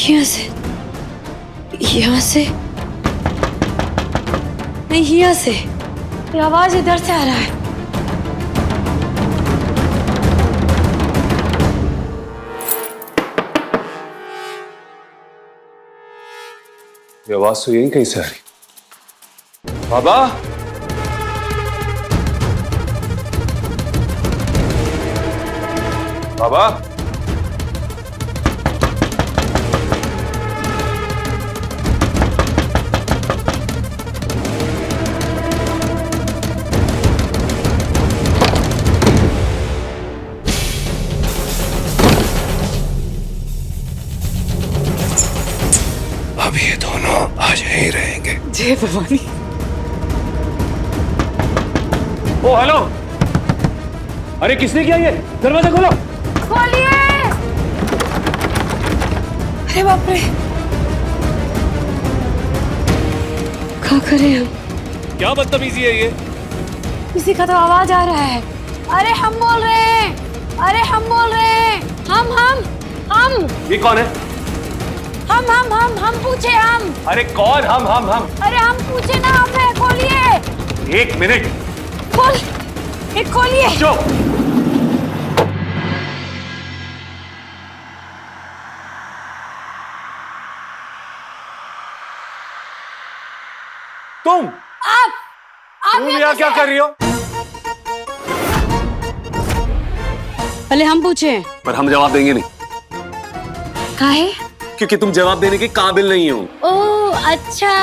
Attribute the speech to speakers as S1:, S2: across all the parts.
S1: यहाँ से नहीं, यहाँ से ये आवाज इधर से आ रहा है।
S2: ये आवाज तो यहीं कहीं से आ रही। बाबा, बाबा,
S3: अब ये दोनों आज यहीं रहेंगे।
S1: जय भवानी।
S2: ओ हेलो, अरे किसने किया ये? दरवाजा खोलो।
S1: खोलिए। अरे बाप रे, क्या करें हम?
S2: क्या बदतमीजी है ये?
S1: किसी का तो आवाज आ रहा है। अरे हम बोल रहे हैं, अरे हम बोल रहे हैं, हम।
S2: ये कौन है?
S1: हम पूछे हम।
S2: अरे कौन हम?
S1: अरे हम पूछे ना, हम है। खोलिए।
S2: एक मिनट।
S1: खोलिए।
S2: जो तुम यहाँ क्या कर रही हो?
S1: पहले हम पूछे,
S2: पर हम जवाब देंगे नहीं,
S1: काहे?
S2: क्योंकि तुम जवाब देने के काबिल नहीं हो।
S1: ओह अच्छा,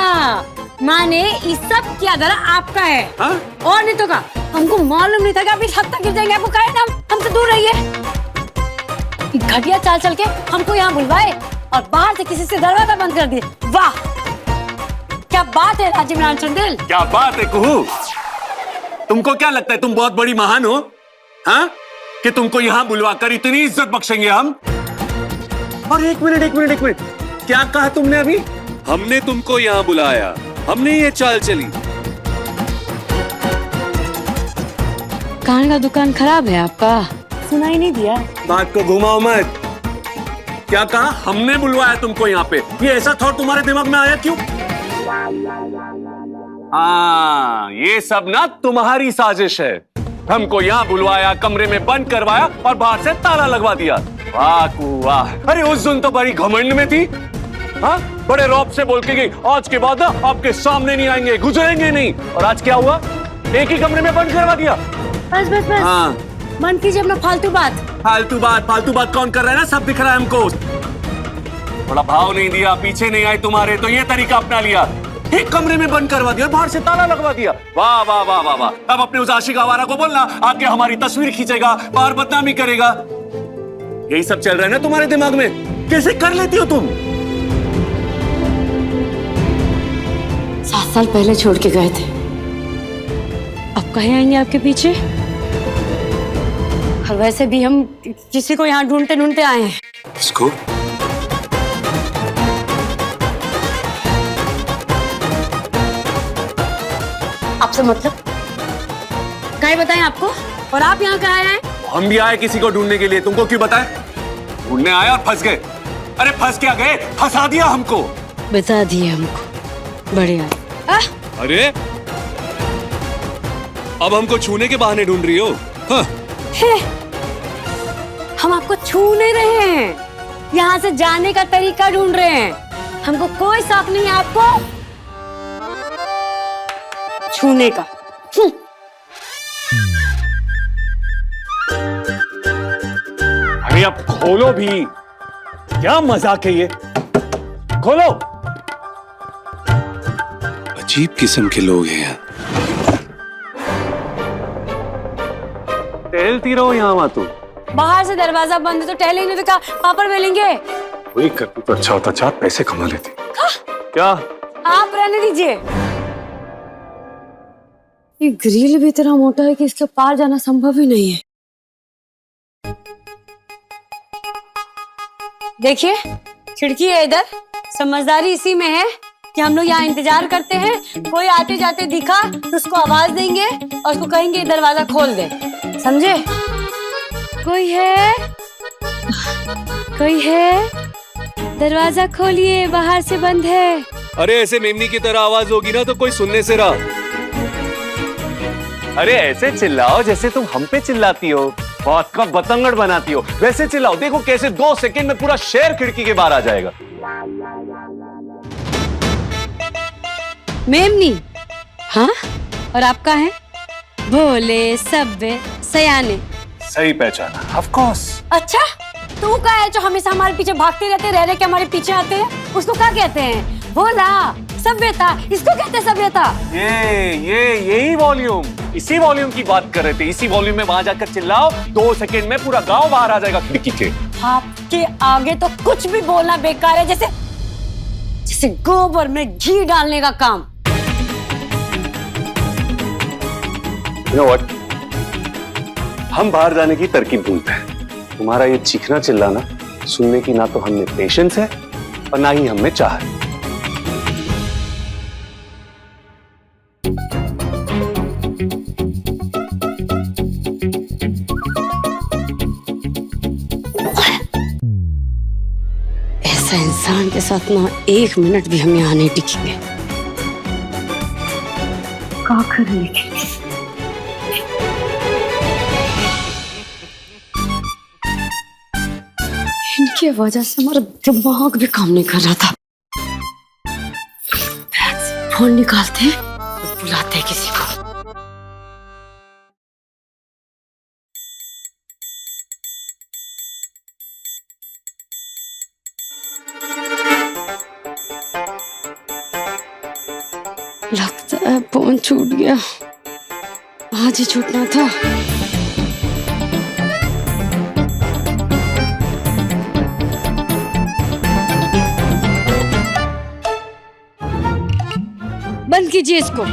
S1: माने इस सब की आदर आपका है।
S2: हाँ?
S1: और नहीं तो का, हमको मालूम नहीं था कि आप इस हद तक गिर जाएंगे। आपको कहे ना हमसे दूर रहिए। घटिया चाल चल के हमको यहाँ बुलवाए और बाहर से किसी से दरवाजा बंद कर दिए। वाह, क्या बात है राजीव नारायण चंदेल।
S2: क्या बात है कुहू? तुमको क्या लगता है तुम बहुत बड़ी महान हो? हाँ? कि तुमको यहाँ बुलवाकर इतनी इज्जत बख्शेंगे हम? और एक मिनट, क्या कहा तुमने अभी? हमने तुमको यहाँ बुलाया, हमने ये चाल चली।
S1: कान का दुकान खराब है आपका, सुनाई नहीं दिया?
S2: बात को घुमाओ मत। क्या कहा? हमने बुलवाया तुमको यहाँ पे। ये ऐसा थॉट तुम्हारे दिमाग में आया क्यों? हाँ, ये सब ना तुम्हारी साजिश है। हमको यहाँ बुलवाया, कमरे में बंद करवाया और बाहर से ताला लगवा दिया। वाह वाह। अरे उस दिन तो बड़ी घमंड में थी। हाँ, बड़े रौब से बोल के गई, आज के बाद ना आपके सामने नहीं आएंगे, गुजरेंगे नहीं। और आज क्या हुआ? एक ही कमरे में बंद करवा दिया।
S1: बस।
S2: हाँ,
S1: बंद कीजिए अपना फालतू बात
S2: कौन कर रहा है ना? सब दिख रहा है हमको। थोड़ा भाव नहीं दिया, पीछे नहीं आए तुम्हारे, तो ये तरीका अपना लिया। एक कमरे में बंद करवा दिया, बाहर से ताला लगवा दिया। वाह वाह वाह वाह वाह। अब अपने उस आशिक आवारा को बोलना आके हमारी तस्वीर खींचेगा, बाहर बदनामी करेगा। यही सब चल रहा है ना तुम्हारे दिमाग में? कैसे कर लेती हो तुम?
S1: 7 साल पहले छोड़ के गए थे, अब कहीं आएंगे आपके पीछे? और वैसे भी हम किसी को यहाँ ढूंढते आए हैं।
S2: किसको?
S1: आपसे मतलब? क्या बताएं आपको? और आप यहाँ कहाँ आए हैं?
S2: हम भी आए किसी को ढूंढने के लिए, तुमको क्यों बताएं? ढूंढने आए और फंस गए। अरे फंस क्या गए, फंसा दिया हमको।
S1: बता दिए हमको, बढ़िया।
S2: अरे अब हमको छूने के बहाने ढूंढ रही हो? हाँ।
S1: हम आपको छू नहीं रहे हैं, यहाँ से जाने का तरीका ढूंढ रहे हैं। हमको कोई शौक नहीं है आपको छूने का।
S2: अरे अब खोलो भी, क्या मजाक है ये? खोलो।
S3: अजीब किस्म के लोग हैं यहाँ।
S2: टहलती रहो यहाँ वहां तुम।
S1: बाहर से दरवाजा बंद है तो टहलेंगे तो क्या पापड़ बेलेंगे?
S2: वही करती तो अच्छा होता, 4 पैसे कमा लेती। क्या?
S1: आप रहने दीजिए। ये ग्रिल भी इतना मोटा है कि इसके पार जाना संभव ही नहीं है। देखिए, खिड़की है इधर। समझदारी इसी में है कि हम लोग यहाँ इंतजार करते हैं, कोई आते जाते दिखा तो उसको आवाज देंगे और उसको कहेंगे दरवाजा खोल दे। समझे? कोई है? कोई है? दरवाजा खोलिए, बाहर से बंद है।
S2: अरे ऐसे मेमनी की तरह आवाज होगी ना तो कोई सुनने से रहा। अरे ऐसे चिल्लाओ जैसे तुम हम पे चिल्लाती हो, बात का बतंगड़ बनाती हो, वैसे चिल्लाओ। देखो कैसे 2 सेकंड में पूरा शहर खिड़की के बाहर आ जाएगा।
S1: मेमनी? हाँ, और आपका है? भोले, सभ्य, सयाने।
S2: सही पहचाना, ऑफ कोर्स।
S1: अच्छा, तू क्या है जो हमेशा हमारे पीछे भागते रहते, रह के हमारे पीछे आते हैं? उसको क्या कहते हैं? भोला, सभ्यता, इसको कहते हैं सभ्यता।
S2: यही वॉल्यूम, इसी वॉल्यूम की बात कर रहे थे। इसी वॉल्यूम में वहां जाकर चिल्लाओ, 2 सेकंड में पूरा गांव बाहर आ जाएगा खिड़की के।
S1: आपके आगे तो कुछ भी बोलना बेकार है, जैसे गोबर में घी डालने का काम।
S2: You know what? हम बाहर जाने की तरकीब ढूंढते हैं। तुम्हारा ये चीखना चिल्लाना सुनने की ना तो हमें पेशेंस है और ना ही हमें चाह है।
S1: ऐसा इंसान के साथ ना 1 मिनट भी हम यहाँ नहीं टिकेंगे। क्या करेंगे? इनकी वजह से हमारा दिमाग भी काम नहीं कर रहा था। फोन निकालते हैं और बुलाते हैं किसी को। लगता है फोन छूट गया, आज ही छूटना था। बंद कीजिए इसको।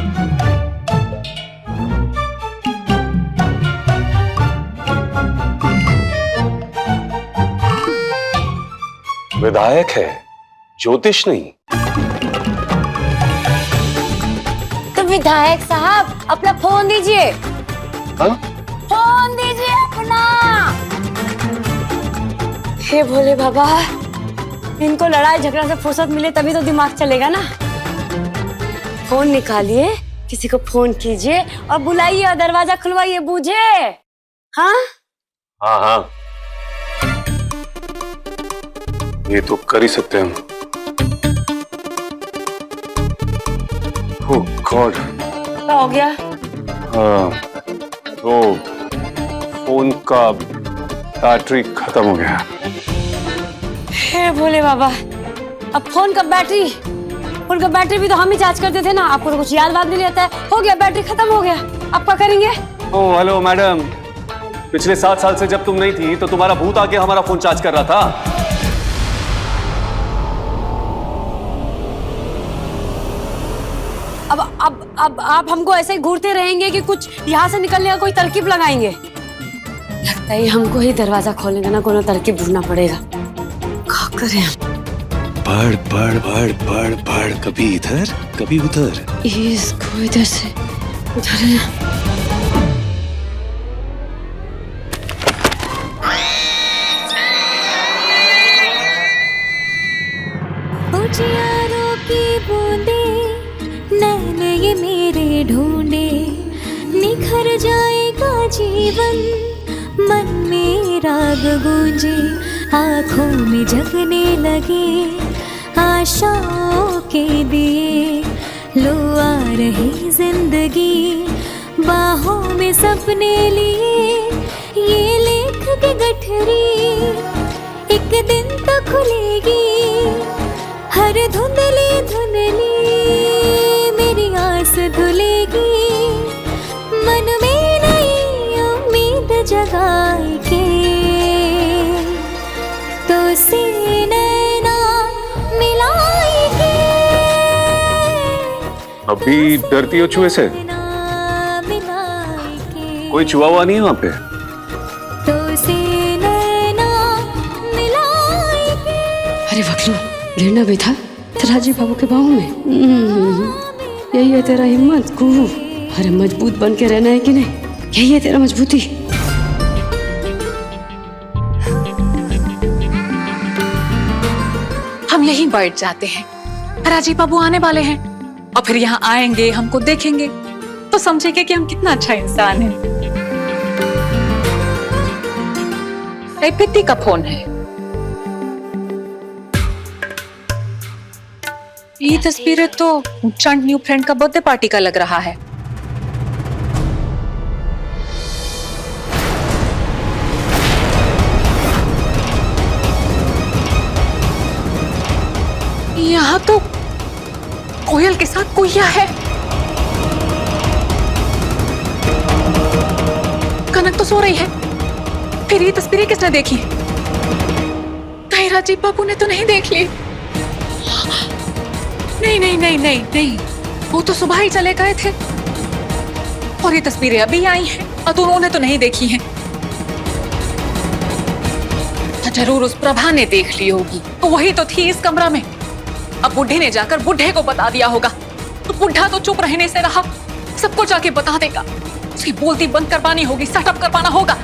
S2: विधायक है, ज्योतिष नहीं।
S1: तो विधायक साहब अपना फोन दीजिए।
S2: हाँ?
S1: फोन दीजिए अपना। हे भोले बाबा, इनको लड़ाई झगड़ा से फुर्सत मिले तभी तो दिमाग चलेगा ना। फोन निकालिए, किसी को फोन कीजिए और बुलाइए और दरवाजा खुलवाइए, बूझे? हाँ
S2: हाँ, ये तो कर ही सकते हैं हम। ओह गॉड,
S1: क्या हो गया?
S2: तो फोन का बैटरी खत्म हो गया।
S1: हे भोले बाबा, अब फोन का बैटरी भी तो हम ही चार्ज करते थे ना। आपको तो कुछ याद बात नहीं रहता है। हो गया, बैटरी खत्म हो गया, अब क्या करेंगे?
S2: ओह हेलो मैडम, पिछले 7 साल से जब तुम नहीं थी तो तुम्हारा भूत आके हमारा फोन चार्ज कर रहा था।
S1: अब आप हमको ऐसे ही घूरते रहेंगे कि कुछ यहाँ से निकलने का कोई तरकीब लगाएंगे? लगता है हमको ही दरवाजा खोलने का ना कोई तरकीब ढूंढना पड़ेगा। क्या करें हम?
S3: बढ़, कभी इधर कभी उधर।
S1: इसको इधर से उधर।
S4: उजियारों की बूंदे नैन ये मेरे ढूंढे, निखर जाएगा जीवन मन में राग गूंजे, आँखों में जगने लगे आशाओं के दिए, लो आ रही जिंदगी बाहों में सपने लिए, ये लेख की गठरी एक दिन तो खुलेगी, हर धुंधली धुंधली मेरी आस धुलेगी, मन में नई उम्मीद जगाए के तो सीने ना मिलाए के।
S2: अभी डरती हो चूहे से? कोई चूहा हुआ नहीं है वहाँ पे?
S4: तो सीने ना मिलाए के।
S1: अरे वकलू, गिरना भी था तराजी बाबू के बाहों में। यही है तेरा हिम्मत कुहू? अरे मजबूत बन के रहना है कि नहीं? यही है तेरा मजबूती?
S5: यहीं बैठ जाते हैं। राजीव बाबू आने वाले हैं और फिर यहाँ आएंगे, हमको देखेंगे तो समझेंगे कि हम कितना अच्छा इंसान है। पिट्टी का फोन है। ये तस्वीर तो चंड न्यू फ्रेंड का बर्थडे पार्टी का लग रहा है। यहाँ तो कोयल के साथ कोया है। कनक तो सो रही है। फिर ये तस्वीरें किसने देखी? कहीं राजीव बाबू ने तो नहीं देख ली? नहीं नहीं नहीं नहीं नहीं, वो तो सुबह ही चले गए थे और ये तस्वीरें अभी आई हैं और तो उन्होंने तो नहीं देखी हैं। तो जरूर उस प्रभा ने देख ली होगी। तो वही तो थी इस कमरा में। अब बुढ़े ने जाकर बुढ़े को बता दिया होगा। तो बुढ़ा तो चुप रहने से रहा, सबको जाके बता देगा। उसकी बोलती बंद करवानी होगी, सेटअप करवाना होगा।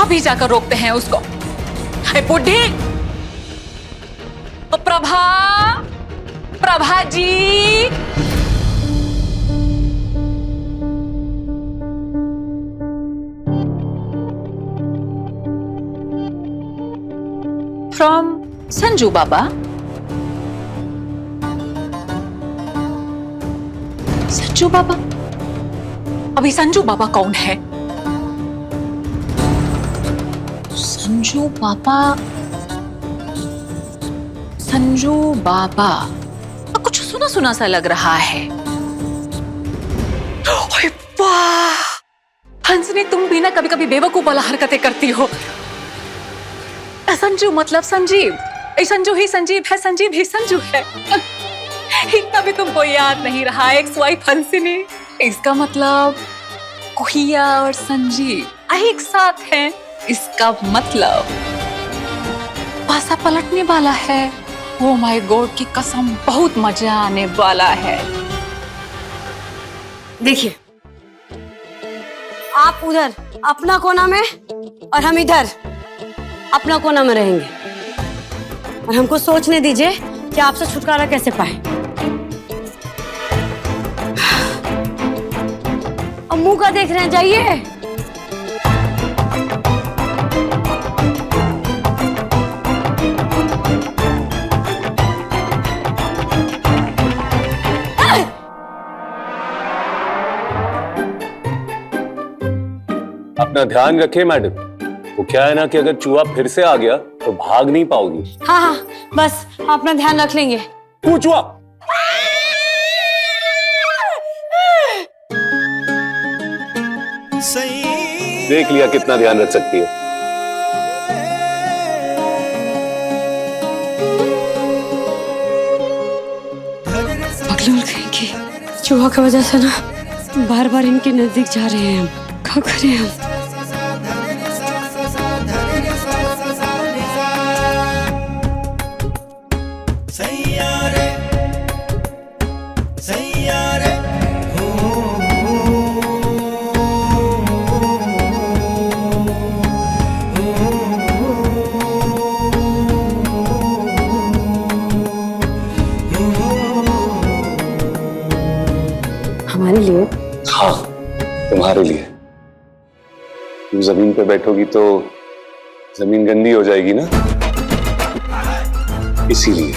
S5: अभी जाकर रोकते हैं उसको। बुढ़ी, प्रभा, प्रभा जी, फ्रॉम संजू बाबा। संजू बाबा? अभी संजू बाबा कौन है? संजू बाबा, संजू बाबा कुछ सुना सुना सा लग रहा है। ओए वाह, हंसने तुम भी ना कभी कभी बेवकूफ वाला हरकतें करती हो। संजू मतलब संजीव। संजू ही संजीव है, संजीव ही संजू है। इतना भी तुमको याद नहीं रहा? एक्स वाइफ हंसने, इसका मतलब कुहिया और संजीव एक साथ हैं। इसका मतलब पासा पलटने वाला है। ओ माय गॉड की कसम, बहुत मजा आने वाला है।
S1: देखिए, आप उधर अपना कोना में और हम इधर अपना कोना में रहेंगे और हमको सोचने दीजिए कि आपसे छुटकारा कैसे पाए। अब मुंह का देख रहे हैं, जाइए।
S2: अपना ध्यान रखे मैडम। वो क्या है ना कि अगर चूहा फिर से आ गया तो भाग नहीं पाओगी।
S1: हाँ हाँ, बस अपना ध्यान रख लेंगे।
S2: चूहा देख लिया कितना ध्यान रख सकती है।
S1: पगलूल कहेंगे, चूहा की वजह से ना बार बार इनके नजदीक जा रहे हैं हम। क्या करें हम? हमारे लिए?
S2: हाँ, तुम्हारे लिए। तुम जमीन पे बैठोगी तो जमीन गंदी हो जाएगी ना, इसीलिए।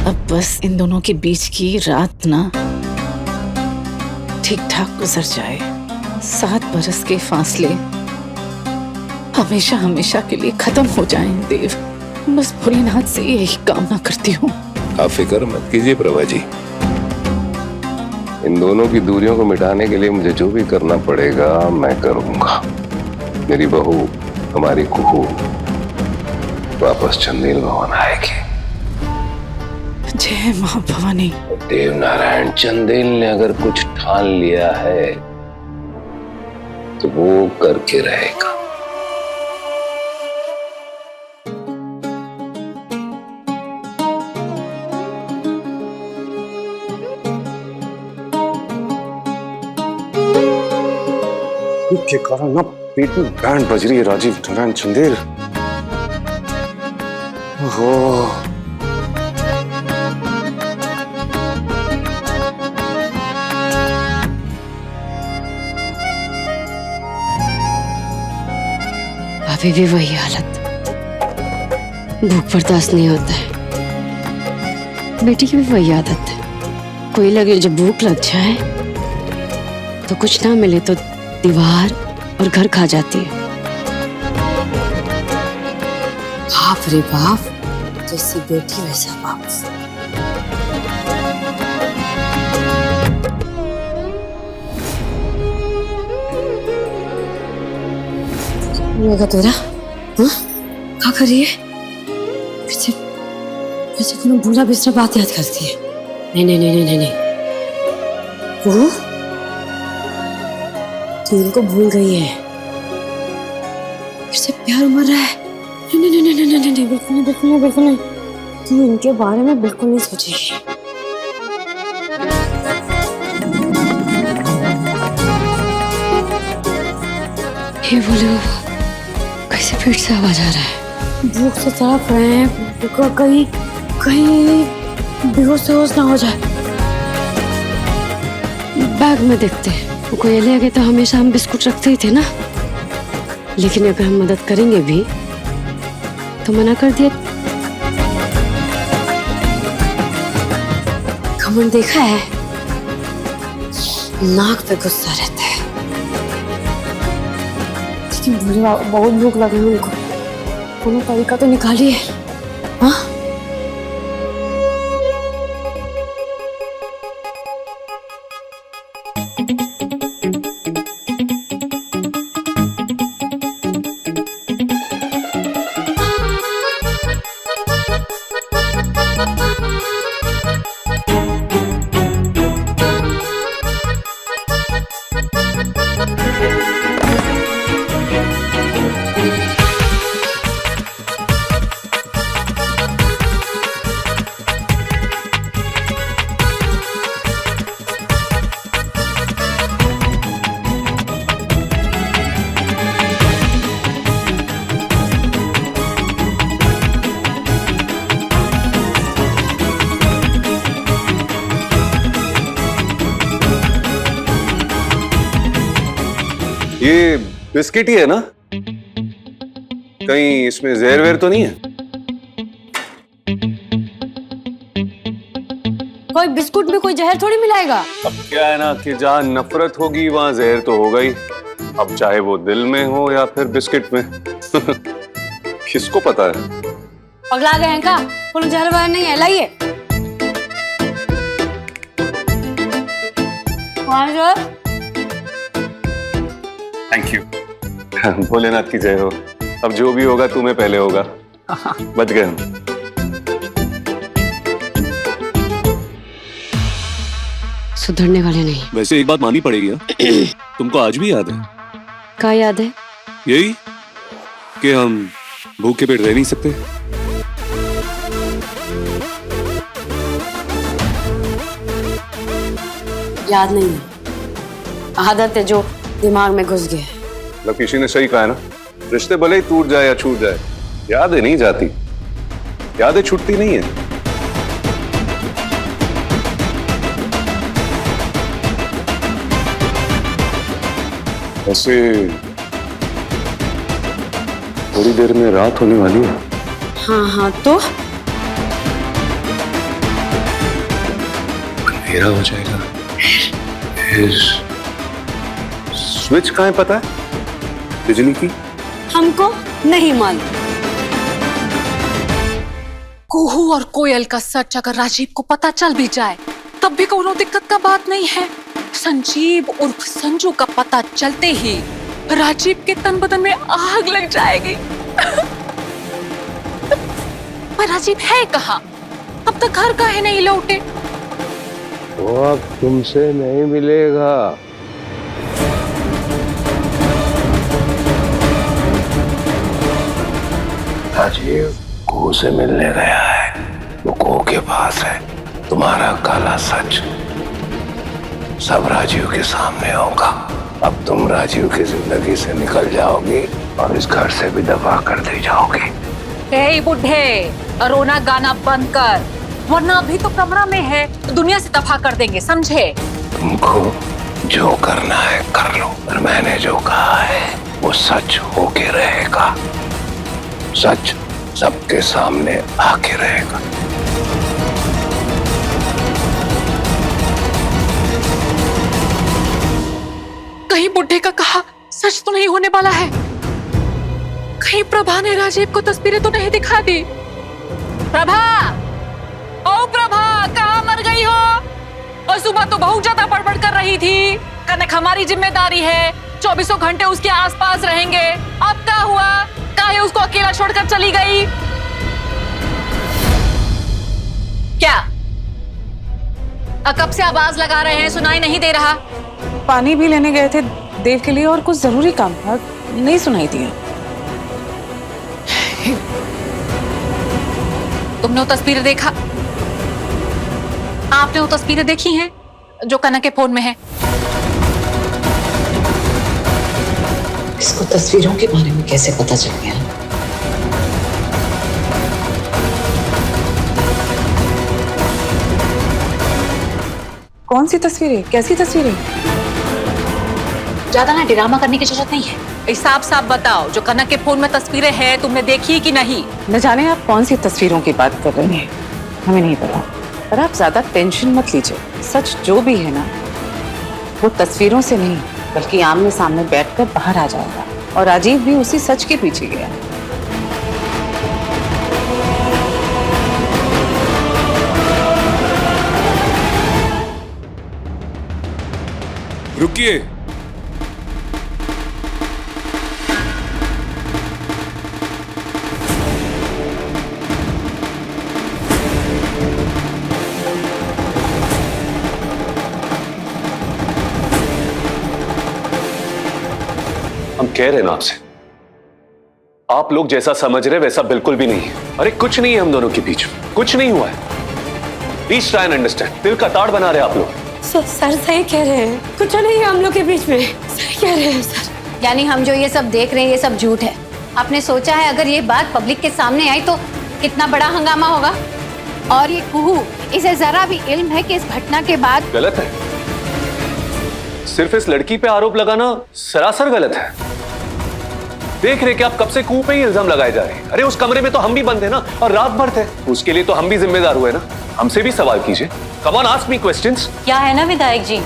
S5: अब बस इन दोनों के बीच की रात ना ठीक ठाक गुजर जाए। 7 बरस के फासले हमेशा हमेशा के लिए खत्म हो जाएं देव। बस भोलेनाथ से यही कामना करती हूँ।
S3: आप फिक्र मत कीजिए प्रभा जी। इन दोनों की दूरियों को मिटाने के लिए मुझे जो भी करना पड़ेगा मैं करूंगा। मेरी बहू, हमारी कुहू वापस चंदेल भवन आएगी।
S5: जय मां भवानी।
S3: देवनारायण चंदेल ने अगर कुछ ठान लिया है तो वो करके रहेगा।
S2: के कारण ना पेट में बैंड बज रही है राजीव नारायण चंदेल। ओहो
S1: अभी भी वही हालत, भूख बर्दाश्त नहीं होता है। बेटी की भी वही आदत है, कोई लगे जब भूख लग जाए तो कुछ ना मिले तो दीवार और घर खा जाती है। बाप रे बाप, जैसी बेटी वैसा बाप। तेरा हाँ? क्या कर रही है? फिर से कोनो बुरा बिस्तरा बात याद करती है। नहीं नहीं नहीं नहीं नहीं, वो तू इनको भूल गई है, फिर से प्यार उमड़ रहा है। नहीं नहीं नहीं नहीं नहीं नहीं, बिल्कुल नहीं बिल्कुल नहीं बिल्कुल नहीं, तू इनके बारे में बिल्कुल नहीं सोचेगी। ये बोलो कैसे पेट से आवाज आ रहा है? भूख से तड़प रहे हैं, कहीं कहीं बेहोश ना हो जाए। बैग में देखते हैं, कोई ले गए तो हमेशा हम बिस्कुट रखते ही थे ना, लेकिन अगर हम मदद करेंगे भी तो मना कर दिया। घमंड देखा है, नाक पे गुस्सा रहता है। लेकिन बहुत भूख लगी उनको, कोनो तरीका तो निकालिए। हाँ
S2: ये बिस्किट ही है ना? कहीं इसमें जहर वेर तो नहीं है?
S1: कोई बिस्कुट में कोई जहर थोड़ी मिलाएगा।
S2: अब क्या है ना कि जहाँ नफरत होगी वहां जहर तो होगा ही, अब चाहे वो दिल में हो या फिर बिस्किट में। किसको पता है?
S1: पगला गए हैं का? कोई जहर वहर नहीं है, लाइए।
S2: Thank you. भोलेनाथ की जय हो। अब जो भी होगा तुम्हें पहले होगा। बच गए हम।
S1: सुधरने वाले नहीं।
S2: वैसे एक बात माननी पड़ेगी ना, तुमको आज भी याद है?
S1: क्या याद है?
S2: यही कि हम भूखे पेट रह नहीं सकते।
S1: याद नहीं है, आदत है जो दिमाग में घुस गया है।
S2: मतलब किसी ने सही कहा है ना, रिश्ते भले ही टूट जाए या छूट जाए, यादें नहीं जाती, यादें छूटती नहीं है। वैसे थोड़ी देर में रात होने वाली है।
S1: हाँ हाँ, तो
S2: अंधेरा हो जाएगा, फिर स्विच कहाँ है पता है? बिजली की?
S1: हमको नहीं मालूम।
S5: कुहू और कोयल का सच अगर राजीव को पता चल भी जाए तब भी कोनो दिक्कत का बात नहीं है। संजीव उर्फ संजू का पता चलते ही राजीव के तन बदन में आग लग जाएगी। पर राजीव है कहाँ? अब तक घर काहे नहीं लौटे?
S3: वो अब तुमसे नहीं मिलेगा। राजीव कुहू से मिलने गया है, वो कुहू के पास है। तुम्हारा काला सच सब राजीव के सामने होगा। अब तुम राजीव की जिंदगी से निकल जाओगी और इस घर से भी दफा कर दी जाओगी।
S5: ए बुढ़े, रोना गाना बंद कर, वरना अभी तो कमरा में है तो दुनिया से दफा कर देंगे, समझे?
S3: तुमको जो करना है कर लो, पर मैंने जो कहा है वो सच होके रहेगा। सच सबके सामने आके रहेगा।
S5: कहीं बुढ़े का कहा सच तो नहीं होने वाला है? कहीं प्रभा ने राजीव को तस्वीरें तो नहीं दिखा दी? प्रभा, ओ प्रभा, कहाँ मर गई हो? और सुबह तो बहुत ज्यादा बड़बड़ कर रही थी, कनक हमारी जिम्मेदारी है, 24 घंटे उसके आसपास रहेंगे। अब क्या हुआ? काहे उसको अकेला छोड़कर चली गई? क्या कब से आवाज लगा रहे हैं, सुनाई नहीं दे रहा?
S6: पानी भी लेने गए थे देव के लिए और कुछ जरूरी काम था, नहीं सुनाई दिया।
S5: तुमने वो तस्वीरें देखा? आपने वो तस्वीरें देखी हैं जो कनक के फोन में है?
S7: इसको तस्वीरों के बारे में कैसे पता चल गया?
S6: कौन सी तस्वीरें, कैसी तस्वीरें?
S5: ज्यादा ना ड्रामा करने की जरूरत नहीं है, साफ साफ बताओ, जो कनक के फोन में तस्वीरें हैं तुमने देखी कि नहीं?
S6: न जाने आप कौन सी तस्वीरों की बात कर रहे हैं, हमें नहीं पता। पर आप ज्यादा टेंशन मत लीजिए, सच जो भी है ना वो तस्वीरों से नहीं बल्कि आमने सामने बैठकर बाहर आ जाएगा। और राजीव भी उसी सच के पीछे गया।
S2: रुकिए, हम कह रहे हैं ना आपसे, आप लोग जैसा समझ रहे वैसा बिल्कुल भी नहीं है। अरे कुछ नहीं है हम दोनों के बीच, कुछ नहीं हुआ है। Please try and understand. दिल का ताड़ बना रहे आप लोग।
S1: सर सही कह रहे हैं, कुछ नहीं है हम लोग के बीच में, सही कह रहे हैं सर।
S8: यानी हम जो ये सब देख रहे हैं ये सब झूठ है? आपने सोचा है अगर ये बात पब्लिक के सामने आई तो कितना बड़ा हंगामा होगा? और ये कुहू, इसे जरा भी इल्म है कि इस घटना के बाद
S2: गलत है, सिर्फ इस लड़की पे आरोप लगाना सरासर गलत है। देख रहे कि आप कब से कुहू पे ही इल्जाम लगाए जा रहे हैं। अरे उस कमरे में तो हम भी बंद थे ना, और रात भर थे, उसके लिए तो हम भी जिम्मेदार हुए ना। हमसे भी सवाल कीजिए, come on ask me questions.
S9: क्या है ना विधायक जी,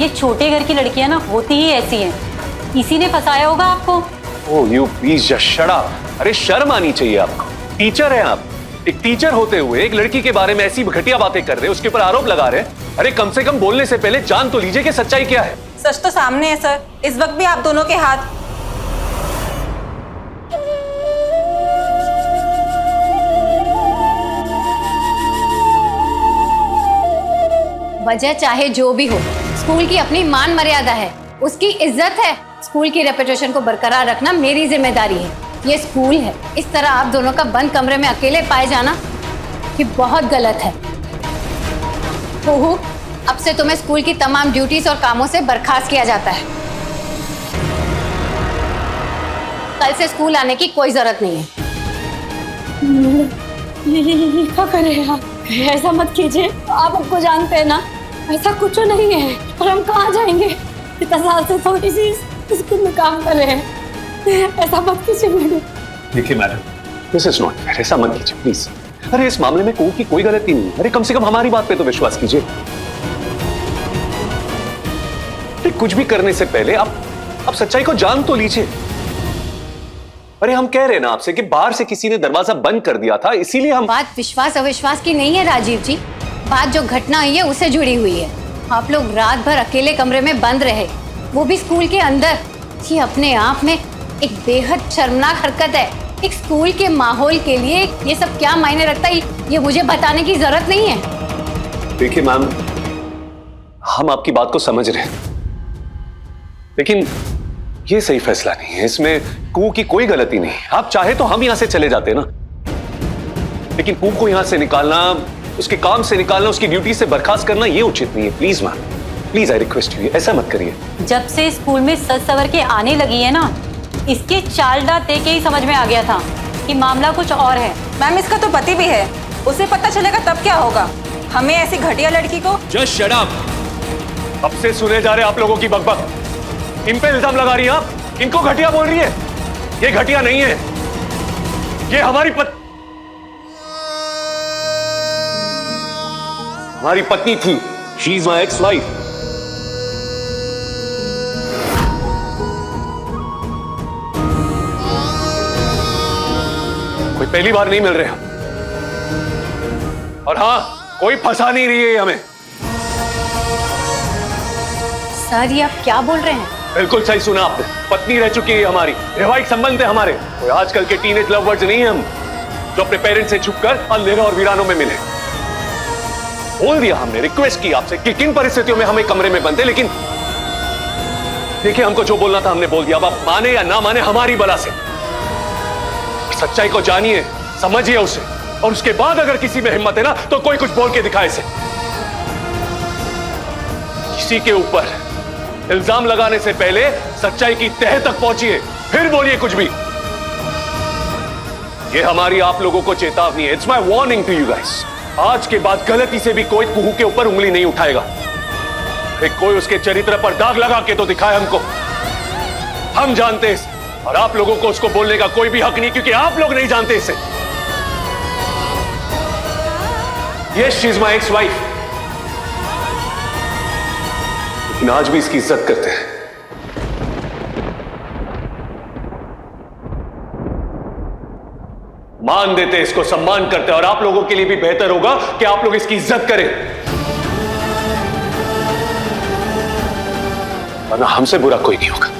S9: ये छोटे घर की लड़कियां ना होती ही ऐसी हैं, इसी ने फंसाया होगा आपको।
S2: Oh you please just shut up. अरे शर्म आनी चाहिए आपको, टीचर हैं आप। एक टीचर होते हुए एक लड़की के बारे में ऐसी घटिया बातें कर रहे हैं, उसके ऊपर आरोप लगा रहे हैं। अरे कम से कम बोलने से पहले जान तो लीजिए कि सच्चाई क्या है।
S10: सच तो सामने है सर, इस वक्त भी आप दोनों के हाथ।
S8: वजह चाहे जो भी हो, स्कूल की अपनी मान मर्यादा है, उसकी इज्जत है। स्कूल की रेपुटेशन को बरकरार रखना मेरी जिम्मेदारी है। ये स्कूल है, इस तरह आप दोनों का बंद कमरे में अकेले पाए जाना ये बहुत गलत है। कुहू, अब से तुम्हें स्कूल की तमाम ड्यूटीज और कामों से बर्खास्त किया जाता है। कल से स्कूल आने की कोई जरूरत नहीं है।
S1: ये क्या कर रहे हैं आप? ऐसा मत कीजिए, आप हमको जानते हैं ना, ऐसा कुछ नहीं है। और हम कहाँ जाएंगे? इतना साल से तो इसी स्कूल में काम कर रहे हैं, ऐसा मत कीजिए मैडम।
S2: देखिए madam, this is not fair, ऐसा मत कीजिए प्लीज। अरे इस मामले में कुहू की कोई गलती नहीं। अरे कम से कम हमारी बात पे तो विश्वास कीजिए। कुछ भी करने से पहले आप सच्चाई को जान तो लीजिए। अरे हम कह रहे हैं ना आपसे कि बाहर से किसी ने दरवाजा बंद कर दिया था, इसीलिए हम।
S8: बात विश्वास अविश्वास की नहीं है राजीव जी, बात जो घटना हुई है उससे जुड़ी हुई है। आप लोग रात भर अकेले कमरे में बंद रहे, वो भी स्कूल के अंदर। ये अपने आप में एक बेहद शर्मनाक हरकत है। एक स्कूल के माहौल के लिए ये सब क्या मायने रखता है ये मुझे बताने की जरूरत नहीं है।
S2: देखिए मैम, हम आपकी बात को समझ रहे हैं, लेकिन ये सही फैसला नहीं है। इसमें कुहू की कोई गलती नहीं। आप चाहे तो हम यहां से चले जाते ना, लेकिन कुहू को यहां से निकालना, उसके काम से निकालना, उसकी ड्यूटी से बर्खास्त करना ये उचित नहीं है। Please ma'am. Please I request you, ऐसा मत करिए।
S9: जब से स्कूल में सज सवर के आने लगी है ना, इसके चाल डाल देख के ही समझ में आ गया था कि मामला कुछ और है।
S10: मैम इसका तो पति भी है, उसे पता चलेगा तब क्या होगा। हमें ऐसी घटिया लड़की को।
S2: Just shut up. अब से सुने जा रहे आप लोगों की बकबक। इन पे इल्जाम लगा रही हैं आप, इनको घटिया बोल रही है। ये घटिया नहीं है, ये हमारी पत्नी थी। She is my ex wife. कोई पहली बार नहीं मिल रहे हम, और हाँ, कोई फंसा नहीं रही है हमें।
S8: सर ये आप क्या बोल रहे हैं?
S2: बिल्कुल सही सुना आपने, पत्नी रह चुकी है हमारी, वैवाहिक संबंध है हमारे। कोई आजकल के टीनेज लवर्स नहीं है हम, जो अपने पेरेंट्स से छुपकर अंधेरों और वीरानों में मिले। बोल दिया हमने, रिक्वेस्ट की आपसे कि किन परिस्थितियों में हमें कमरे में बंद थे, लेकिन देखिए हमको जो बोलना था हमने बोल दिया। अब आप माने या ना माने, हमारी बला से। सच्चाई को जानिए, समझिए उसे, और उसके बाद अगर किसी में हिम्मत है ना, तो कोई कुछ बोल के दिखाए इसे। किसी के ऊपर इल्जाम लगाने से पहले सच्चाई की तह तक पहुंचिए, फिर बोलिए कुछ भी। ये हमारी आप लोगों को चेतावनी है। It's my warning to you guys. आज के बाद गलती से भी कोई कुहू के ऊपर उंगली नहीं उठाएगा। फिर कोई उसके चरित्र पर दाग लगा के तो दिखाए हमको। हम जानते इसे, और आप लोगों को उसको बोलने का कोई भी हक नहीं, क्योंकि आप लोग नहीं जानते इसे। Yes, she is my ex wife, लेकिन आज भी इसकी इज्जत करते हैं। मान देते, इसको सम्मान करते, और आप लोगों के लिए भी बेहतर होगा कि आप लोग इसकी इज्जत करें, वरना हमसे बुरा कोई नहीं होगा।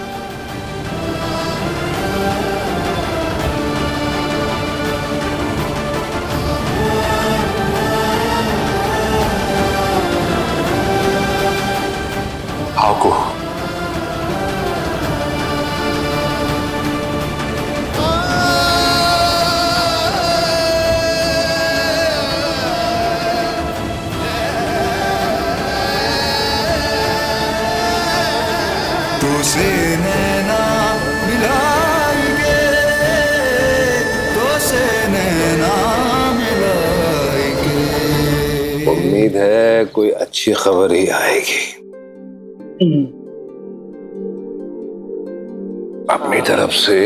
S2: को
S11: तुझसे नैना मिलाएंगे, तुझसे नैना मिलाएंगे।
S3: उम्मीद है कोई अच्छी खबर ही आएगी। अपनी तरफ से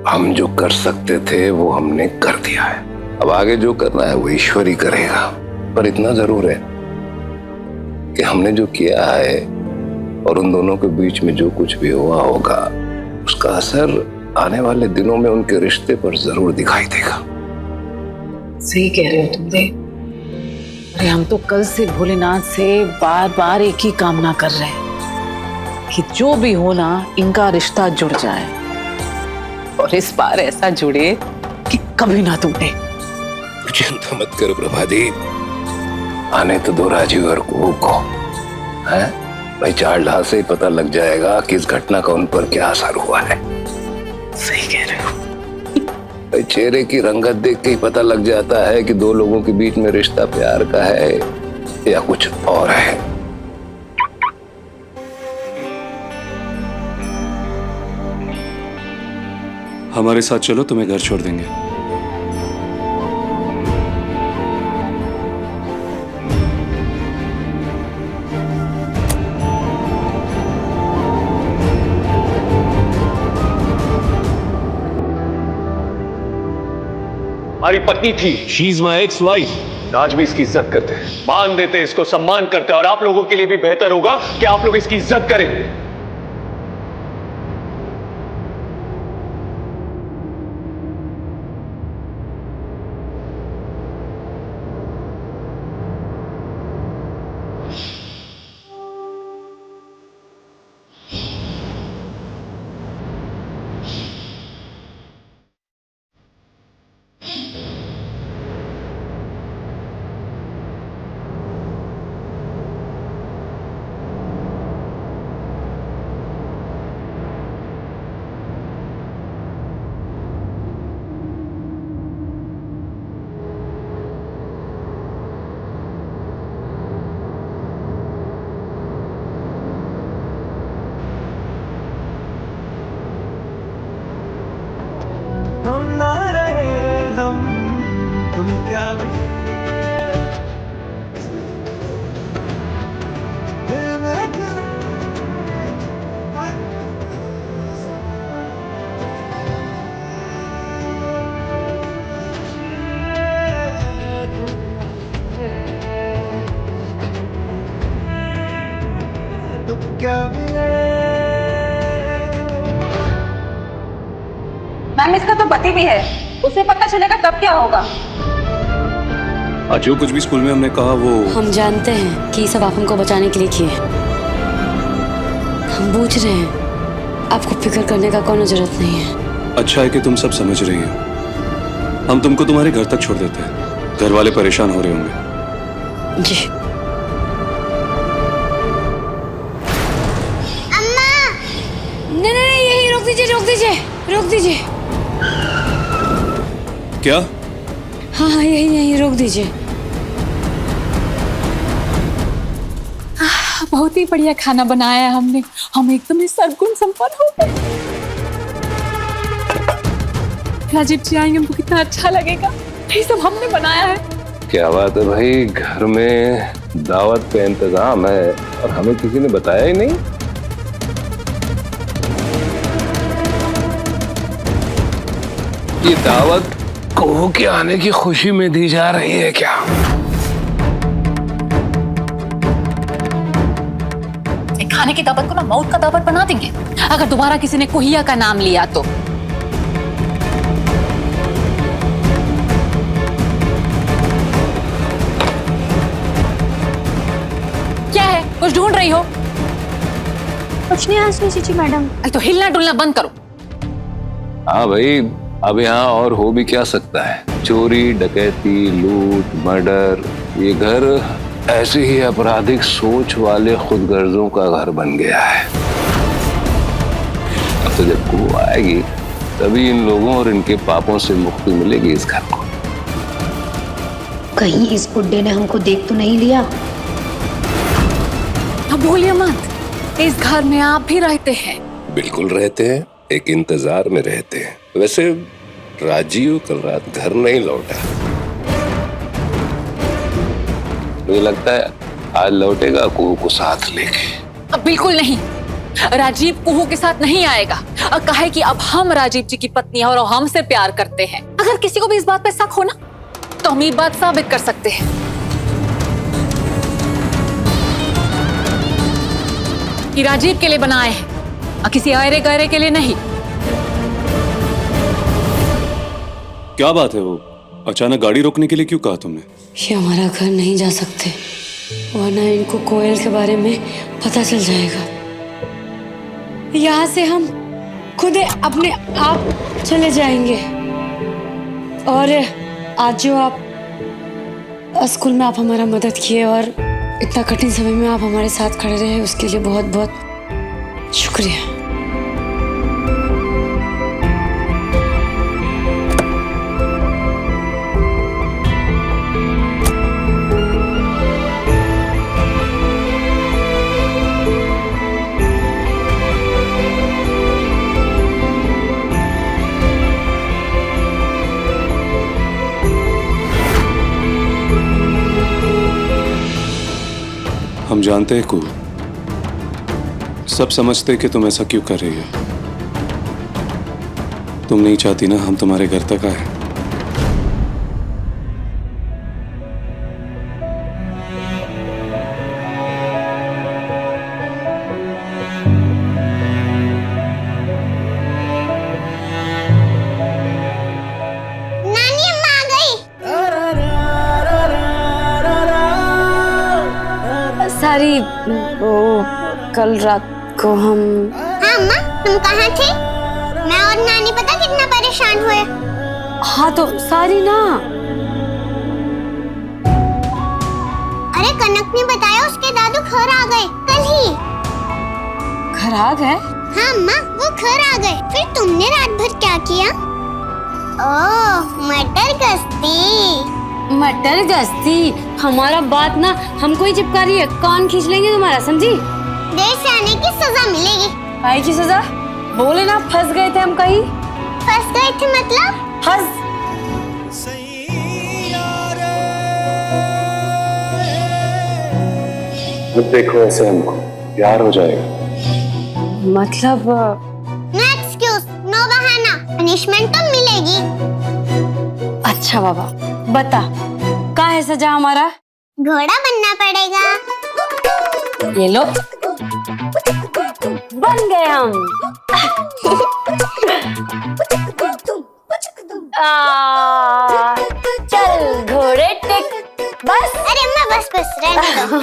S3: हम जो कर सकते थे वो हमने कर दिया है। अब आगे जो करना है वो ईश्वर ही करेगा। पर इतना जरूर है कि हमने जो किया है और उन दोनों के बीच में जो कुछ भी हुआ होगा, उसका असर आने वाले दिनों में उनके रिश्ते पर जरूर दिखाई देगा।
S6: सही कह रहे हो तुम दे। अरे हम तो कल से भोलेनाथ से बार बार एक ही कामना कर रहे हैं कि जो भी हो ना, इनका रिश्ता जुड़ जाए, और इस बार ऐसा जुड़े कि कभी ना टूटे।
S3: चिंता मत करो प्रभादी, आने तो दो राजीव और कुहू को। हैं भाई, चाल ढाल से ही पता लग जाएगा कि इस घटना का उन पर क्या असर हुआ है।
S6: सही कह रहे हो
S3: भाई, चेहरे की रंगत देख के ही पता लग जाता है कि दो लोगों के बीच में रिश्ता प्यार का है या कुछ और है।
S2: हमारे साथ चलो, तुम्हें घर छोड़ देंगे। हमारी पत्नी थी, she is my ex wife. आज भी इसकी इज्जत करते हैं, मान देते, इसको सम्मान करते हैं, और आप लोगों के लिए भी बेहतर होगा कि आप लोग इसकी इज्जत करें।
S11: हम ना रहे हम, तुम क्या
S10: मैम इसका तो पति भी है, उसे पता चलेगा तब क्या होगा।
S2: आज जो कुछ भी स्कूल में हमने कहा वो
S1: हम जानते हैं कि ये सब आप हमको बचाने के लिए किए। हम बूझ रहे हैं, आपको फिक्र करने का कोई जरूरत नहीं है।
S2: अच्छा है कि तुम सब समझ रही हो। हम तुमको तुम्हारे घर तक छोड़ देते हैं, घर वाले परेशान हो रहे होंगे।
S1: जी नहीं नहीं, यही रोक दीजिए, रोक दीजिए, रोक दीजिए।
S2: क्या?
S1: हाँ हाँ, यही रोक दीजिए।
S5: बहुत ही बढ़िया खाना बनाया है हमने, हम एकदम सरगुन संपन्न हो गए। राजीव जी आएंगे, हमको कितना अच्छा लगेगा। ये सब हमने बनाया है।
S3: क्या बात है भाई, घर में दावत का इंतजाम है और हमें किसी ने बताया ही नहीं। ये दावत कोहू के आने की खुशी में दी जा रही है क्या?
S5: खाने की दावत को ना मौत का दावत बना देंगे अगर दोबारा किसी ने कोहिया का नाम लिया तो। क्या है, कुछ ढूंढ रही हो?
S8: कुछ नहीं आसमी चीची मैडम।
S5: तो हिलना डुलना बंद करो।
S3: हाँ भाई, अब यहाँ और हो भी क्या सकता है। चोरी, डकैती, लूट, मर्डर, ये घर ऐसे ही आपराधिक सोच वाले खुदगर्जों का घर बन गया है। अब तो जब वो आएगी तभी इन लोगों और इनके पापों से मुक्ति मिलेगी इस घर को।
S8: कहीं इस बुड्ढे ने हमको देख तो नहीं लिया?
S5: अब बोलिए मत, इस घर में आप भी रहते हैं।
S3: बिल्कुल रहते हैं, एक इंतजार में रहते हैं। वैसे राजीव कल रात घर नहीं लौटा, मुझे लगता है आज लौटेगा कुहू को साथ लेके।
S5: अब बिल्कुल नहीं, राजीव कुहू के साथ नहीं आएगा और कहे कि अब हम राजीव जी की पत्नी हैं और हमसे प्यार करते हैं। अगर किसी को भी इस बात पे शक हो ना तो हम ये बात साबित कर सकते हैं कि राजीव के लिए बनाए हैं और किसी आयरे गहरे के लिए नहीं।
S2: क्या बात है, वो अचानक गाड़ी रोकने के लिए क्यों कहा तुमने?
S1: ये हमारा घर नहीं जा सकते, वरना इनको कोयल के बारे में पता चल जाएगा। यहाँ से हम खुद अपने आप चले जाएंगे। और आज जो आप स्कूल में आप हमारा मदद किए और इतना कठिन समय में आप हमारे साथ खड़े रहे, उसके लिए बहुत बहुत शुक्रिया।
S2: हम जानते हैं कुहू, सब समझते कि तुम ऐसा क्यों कर रही हो। तुम नहीं चाहती ना हम तुम्हारे घर तक आए।
S1: सारी वो कल रात को हम।
S12: हाँ अम्मा, तुम कहाँ थे? मैं और नानी पता कितना परेशान हुए।
S1: हाँ तो सारी ना।
S12: अरे कनक ने बताया उसके दादू घर आ गए कल ही।
S1: घर आ गए?
S12: हाँ अम्मा, वो घर आ गए। फिर तुमने रात भर क्या किया? ओह, मटर गश्ती।
S1: मटर गश्ती? हमारा बात ना हमको ही चिपका रही है, कान खींच लेंगे तुम्हारा, समझी?
S12: देर से आने की सजा मिलेगी।
S1: भाई की सजा? बोले ना फंस गए थे हम कहीं।
S12: फंस गए थे मतलब?
S1: हंस।
S2: मत देखो ऐसे हमको, प्यार हो जाएगा।
S1: मतलब
S12: नो एक्सक्यूज, नो बहाना, पनिशमेंट तो मिलेगी।
S1: अच्छा बाबा बता, क्या है सजा हमारा?
S12: घोड़ा बनना पड़ेगा।
S1: ये लो, बन गए हम। चल घोड़े टिक। बस
S12: अरे अम्मा बस रहने दो,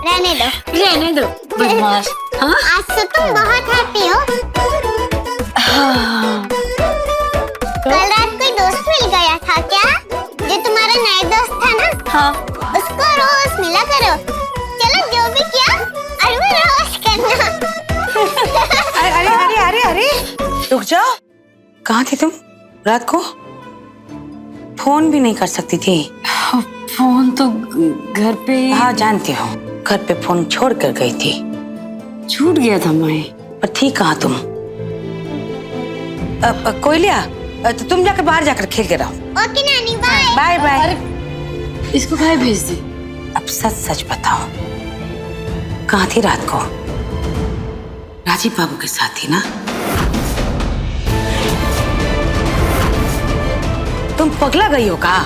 S12: रहने दो,
S1: रहने दो बदमाश। हाँ?
S12: आज तो तुम बहुत हैप्पी हो। कल रात कोई दोस्त मिल गया था क्या? जो तुम्हारा नया दोस्त था ना?
S1: हाँ।
S12: उसको रोज मिला करो। चलो जो भी किया और वो रोज करना।
S6: अरे अरे अरे अरे रुक जाओ, कहाँ थी तुम रात को? फोन भी नहीं कर सकती थी?
S1: फोन तो घर पे।
S6: हाँ जानती हूँ, घर पे फोन छोड़ कर गई थी।
S1: छूट गया था मैं।
S6: पर थी कहाँ तुम? कोयलिया, तो तुम जाकर बाहर जाकर खेल के रहो।
S12: ओके नानी, बाय।
S6: Bye bye.
S1: अरे इसको कहाँ भेज दे?
S6: अब सच सच बताओ, कहाँ थी रात को? राजीव बाबू के साथ थी ना? तुम पगला गई हो का?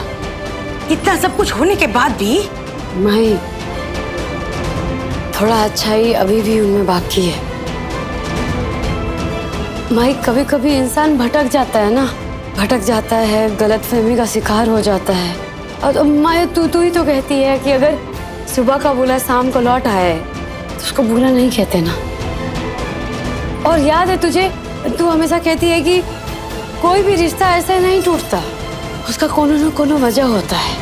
S6: इतना सब कुछ होने के बाद भी?
S1: माही, थोड़ा अच्छाई अभी भी उनमें बाकी है। माही, कभी कभी इंसान भटक जाता है ना, भटक जाता है, गलतफहमी का शिकार हो जाता है। और माही तू ही तो कहती है कि अगर सुबह का बुला शाम को लौट आए तो उसको बुरा नहीं कहते ना। और याद है तुझे, तू हमेशा कहती है कि कोई भी रिश्ता ऐसे नहीं टूटता, उसका कोनो न कोनो वजह होता है।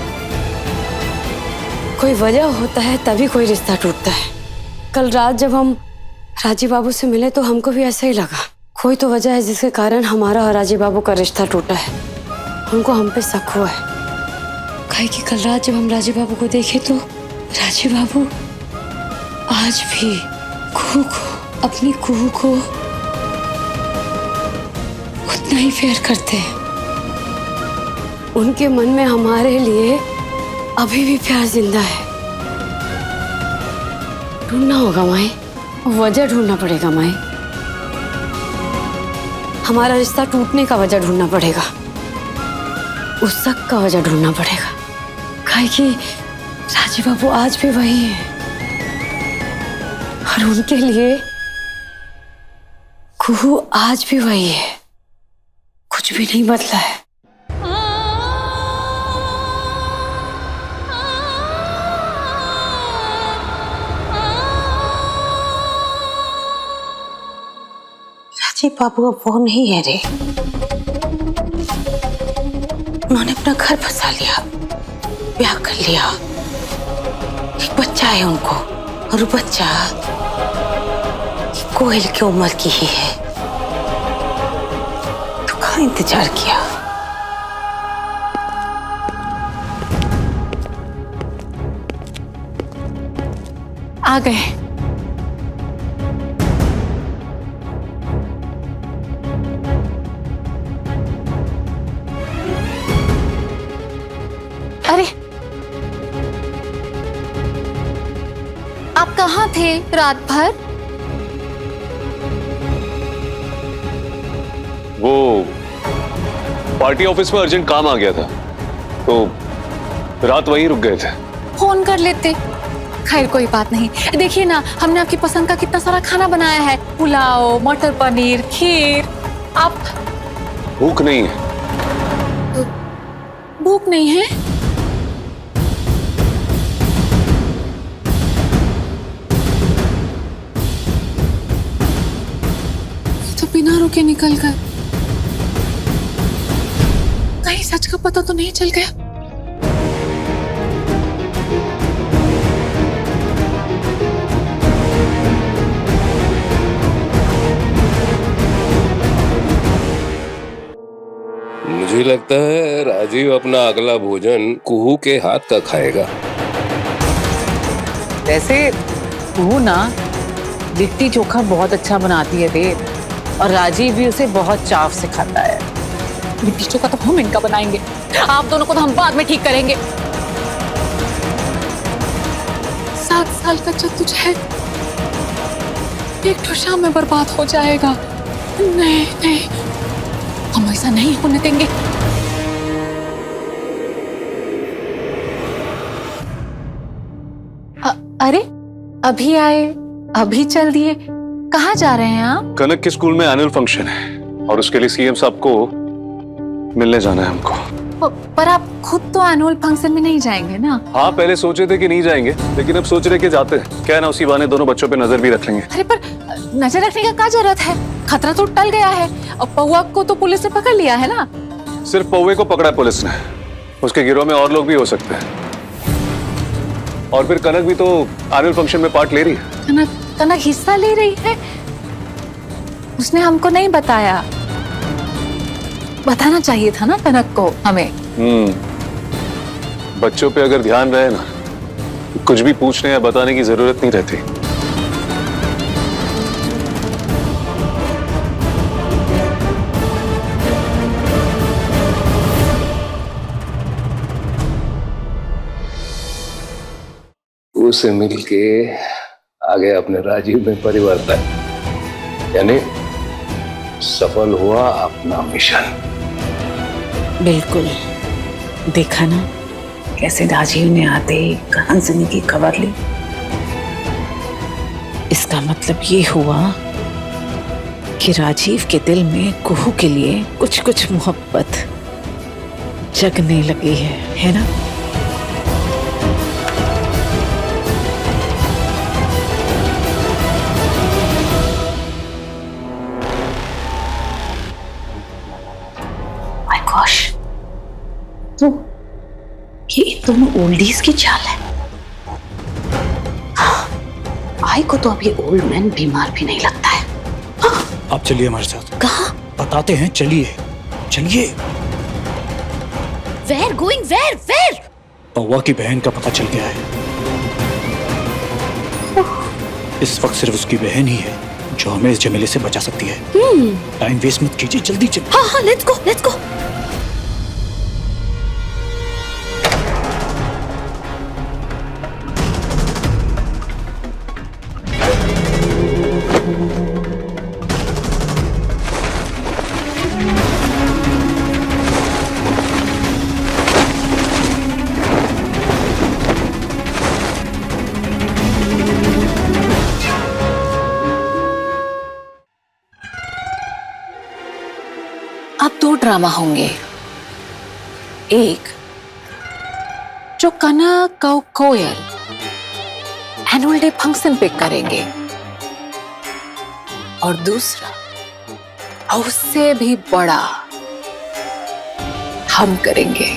S1: कोई वजह होता है तभी कोई रिश्ता टूटता है। कल रात जब हम राजीव बाबू से मिले तो हमको भी ऐसा ही लगा, कोई तो वजह है जिसके कारण हमारा और राजीव बाबू का रिश्ता टूटा है। उनको हम पे शक हुआ है। कहे कि कल रात जब हम राजीव बाबू को देखे तो राजीव बाबू आज भी कुहू को, अपनी कुहू को उतना ही प्यार करते हैं। उनके मन में हमारे लिए अभी भी प्यार जिंदा है। ढूंढना होगा माई, वजह ढूंढना पड़ेगा माई। हमारा रिश्ता टूटने का वजह ढूंढना पड़ेगा, उस शक का वजह ढूंढना पड़ेगा। काहे कि राजीव बाबू आज भी वही है और उनके लिए कुहू आज भी वही है, कुछ भी नहीं बदला है।
S6: राजीव बाबू अब वो नहीं है रे। उन्होंने अपना घर बसा लिया, ब्याह कर लिया, एक बच्चा है उनको, और वो बच्चा कोयल की उम्र की ही है। तो कहाँ इंतजार किया?
S5: आ गए। अरे आप कहाँ थे रात भर?
S2: वो पार्टी ऑफिस में अर्जेंट काम आ गया था तो रात वहीं रुक गए थे।
S5: फोन कर लेते। खैर कोई बात नहीं। देखिए ना, हमने आपकी पसंद का कितना सारा खाना बनाया है, पुलाव, मटर पनीर, खीर। आप
S2: भूख नहीं है?
S5: भूख नहीं है? तो बिना रुके निकल गए, कहीं सच का पता तो नहीं चल गया?
S3: मुझे लगता है राजीव अपना अगला भोजन कुहू के हाथ का खाएगा।
S6: वैसे कुहू ना लिट्टी चोखा बहुत अच्छा बनाती है देव, और राजीव भी उसे बहुत चाव से खाता है।
S5: ये बीचों का तो हम इनका बनाएंगे, आप दोनों को तो हम बाद में ठीक करेंगे। 7 साल का जद्दोजहद है, एक तो शाम में बर्बाद हो जाएगा। नहीं नहीं, हम ऐसा नहीं होने देंगे। अरे अभी आए, अभी चल दिए, कहाँ जा रहे हैं आप?
S2: कनक के स्कूल में एनुअल फंक्शन है और उसके लिए सीएम साहब को मिलने जाना है हमको।
S5: पर आप खुद तो एनुअल फंक्शन में नहीं जाएंगे ना?
S2: हाँ, पहले सोचे थे कि नहीं जाएंगे, लेकिन अब सोच रहे कि जाते हैं। क्या ना, उसी बहाने दोनों बच्चों पे नजर भी रख लेंगे।
S5: अरे पर नजर रखने का क्या जरूरत है? खतरा तो टल गया है और पौआ को तो पुलिस ने पकड़ लिया है ना।
S2: सिर्फ पौवे को पकड़ा पुलिस ने, उसके गिरोह में और लोग भी हो सकते हैं। और फिर कनक भी तो एनुअल फंक्शन में पार्ट ले रही है।
S5: कनक हिस्सा ले रही है? उसने हमको नहीं बताया, बताना चाहिए था ना कनक को हमें।
S2: बच्चों पे अगर ध्यान रहे ना, कुछ भी पूछने या बताने की जरूरत नहीं रहती।
S3: उसे मिलके आगे अपने राजीव में परिवर्तन, यानी सफल हुआ अपना मिशन।
S6: बिल्कुल, देखा ना कैसे राजीव ने आते ही हंसनी की खबर ली। इसका मतलब ये हुआ कि राजीव के दिल में कुहू के लिए कुछ कुछ मोहब्बत जगने लगी है ना?
S7: तो ये दोनों ओल्डीज की चाल है। आई को तो अब ये ओल्ड मैन बीमार भी नहीं लगता है।
S11: आप चलिए हमारे साथ।
S7: कहाँ?
S11: बताते हैं, चलिए चलिए।
S7: Where going, where?
S11: पौवा की बहन का पता चल गया है। इस वक्त सिर्फ उसकी बहन ही है जो हमें इस झमेले से बचा सकती है। टाइम वेस्ट मत कीजिए, जल्दी चलिए।
S7: हाँ, लेट्स गो।
S5: अब 2 ड्रामा होंगे, एक जो कनक और कोयल एनुअल डे फंक्शन पे करेंगे और दूसरा और उससे भी बड़ा हम करेंगे।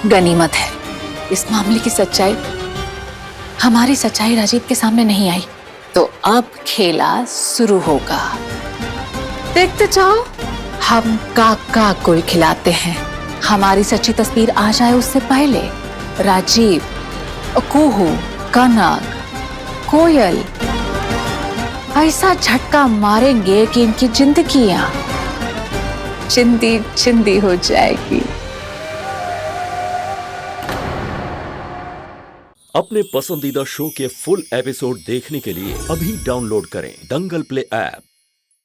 S5: गनीमत है इस मामले की सच्चाई, हमारी सच्चाई राजीव के सामने नहीं आई, तो अब खेला शुरू होगा। देखते जाओ हम का कोई खिलाते हैं। हमारी सच्ची तस्वीर आ जाए उससे पहले राजीव, कुहू, कनक, कोयल ऐसा झटका मारेंगे कि इनकी जिंदगियां चिंदी चिंदी हो जाएगी।
S13: अपने पसंदीदा शो के फुल एपिसोड देखने के लिए अभी डाउनलोड करें दंगल प्ले ऐप।